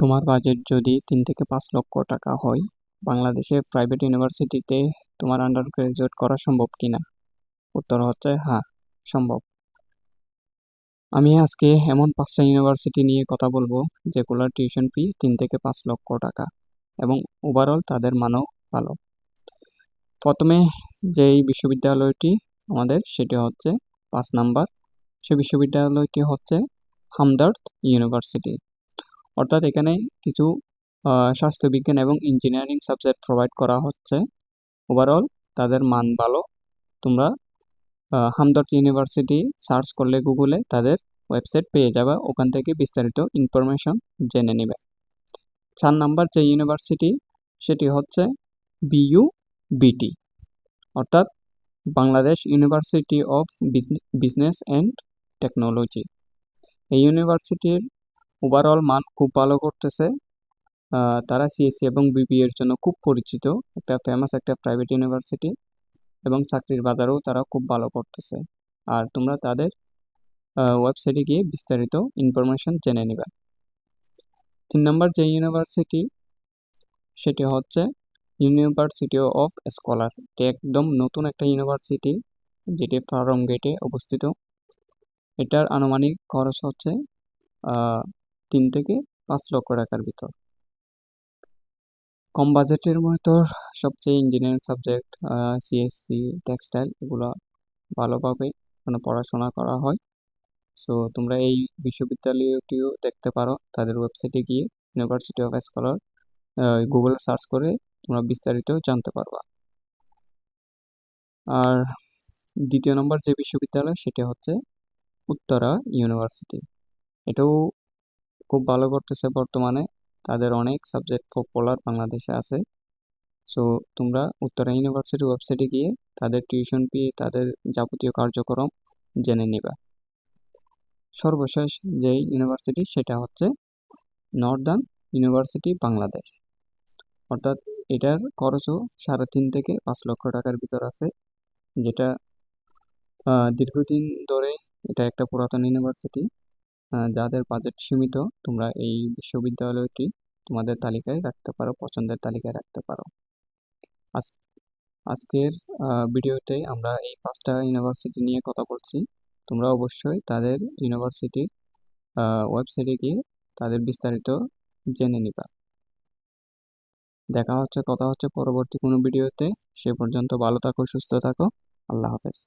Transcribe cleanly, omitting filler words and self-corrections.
তোমার বাজেট যদি 3 থেকে 5 লক্ষ টাকা হয়, বাংলাদেশে প্রাইভেট ইউনিভার্সিটিতে তোমার আন্ডার গ্রাজুয়েট করা সম্ভব কিনা? উত্তর হচ্ছে হ্যাঁ, সম্ভব। আমি আজকে এমন 5টা ইউনিভার্সিটি নিয়ে কথা বলবো যেগুলোর টিউশন ফি 3 থেকে 5 লক্ষ টাকা এবং ওভারঅল তাদের মানও ভালো। প্রথমে যেই বিশ্ববিদ্যালয়টি আমাদের সেটি হচ্ছে 5 নাম্বার, সে বিশ্ববিদ্যালয়টি হচ্ছে হামদর্দ ইউনিভার্সিটি। অর্থাৎ এখানে কিছু স্বাস্থ্যবিজ্ঞান এবং ইঞ্জিনিয়ারিং সাবজেক্ট প্রোভাইড করা হচ্ছে। ওভারঅল তাদের মান ভালো। তোমরা হামদর্দ ইউনিভার্সিটি সার্চ করলে গুগলে তাদের ওয়েবসাইট পেয়ে যাবে, ওখান থেকে বিস্তারিত ইনফরমেশন জেনে নেবে। 4 নাম্বার যে ইউনিভার্সিটি সেটি হচ্ছে BUBT, অর্থাৎ Bangladesh university of business and technology. এই ইউনিভার্সিটির ওভারঅল মান খুব ভালো করতেছে। তারা CSE এবং BBA এর জন্য খুব পরিচিত, একটা ফেমাস একটা প্রাইভেট ইউনিভার্সিটি এবং চাকরির বাজারেও তারা খুব ভালো করতেছে। আর তোমরা তাদের ওয়েবসাইটে গিয়ে বিস্তারিত ইনফরমেশন জেনে নিবে। 3 নাম্বার যে ইউনিভার্সিটি সেটি হচ্ছে ইউনিভার্সিটি অফ স্কলার। এটি একদম নতুন একটা ইউনিভার্সিটি, যেটি ফার্ম গেটে অবস্থিত। এটার আনুমানিক খরচ হচ্ছে 3 থেকে 5 লক্ষ টাকার ভিতর। কম বাজেটের ভিতর সবচেয়ে ইঞ্জিনিয়ারিং সাবজেক্ট, CSC, টেক্সটাইল, এগুলো ভালোভাবে মানে পড়াশোনা করা হয়। সো তোমরা এই বিশ্ববিদ্যালয়টিও দেখতে পারো তাদের ওয়েবসাইটে গিয়ে, university of scholar Google search করে তোমরা বিস্তারিত জানতে পারবা। আর 2য় নম্বর যে বিশ্ববিদ্যালয় সেটি হচ্ছে উত্তরা ইউনিভার্সিটি। এটাও খুব ভালো করতেছে বর্তমানে, তাদের অনেক সাবজেক্ট পপুলার বাংলাদেশে আছে। সো তোমরা উত্তরা ইউনিভার্সিটির ওয়েবসাইটে গিয়ে তাদের টিউশন ফি, তাদের যাবতীয় কার্যক্রম জেনে নিবা। সর্বশেষ যেই ইউনিভার্সিটি সেটা হচ্ছে নর্দার্ন ইউনিভার্সিটি বাংলাদেশ, অর্থাৎ এটার খরচও 3.5 থেকে 5 লক্ষ টাকার ভিতর আছে, যেটা দীর্ঘদিন ধরে এটা একটা পুরাতন ইউনিভার্সিটি। যাদের বাজেট সীমিত, তোমরা এই বিশ্ববিদ্যালয়টি তোমাদের তালিকায় রাখতে পারো, পছন্দের তালিকায় রাখতে পারো। আজকের ভিডিওতে আমরা এই 5টা ইউনিভার্সিটি নিয়ে কথা বলছি। তোমরা অবশ্যই তাদের ইউনিভার্সিটির ওয়েবসাইটে গিয়ে তাদের বিস্তারিত জেনে নিবা। কথা হচ্ছে পরবর্তী কোনো ভিডিওতে। সে পর্যন্ত ভালো থাকো, সুস্থ থাকো। আল্লাহ হাফেজ।